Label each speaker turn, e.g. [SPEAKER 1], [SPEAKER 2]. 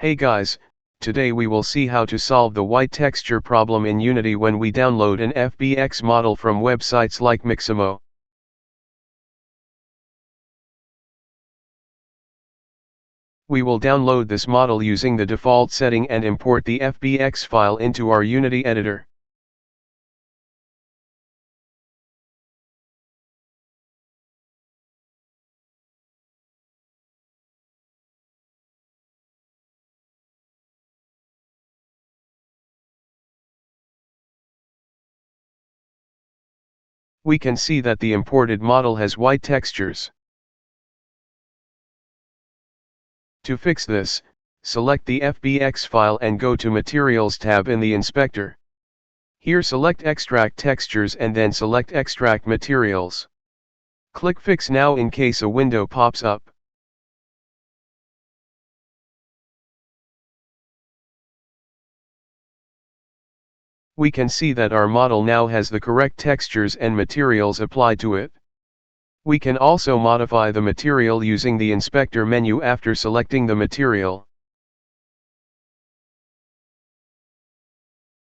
[SPEAKER 1] Hey guys, today we will see how to solve the white texture problem in Unity when we download an FBX model from websites like Mixamo. We will download this model using the default setting and import the FBX file into our Unity editor. We can see that the imported model has white textures. To fix this, select the FBX file and go to Materials tab in the inspector. Here select Extract Textures and then select Extract Materials. Click Fix Now in case a window pops up. We can see that our model now has the correct textures and materials applied to it. We can also modify the material using the inspector menu after selecting the material.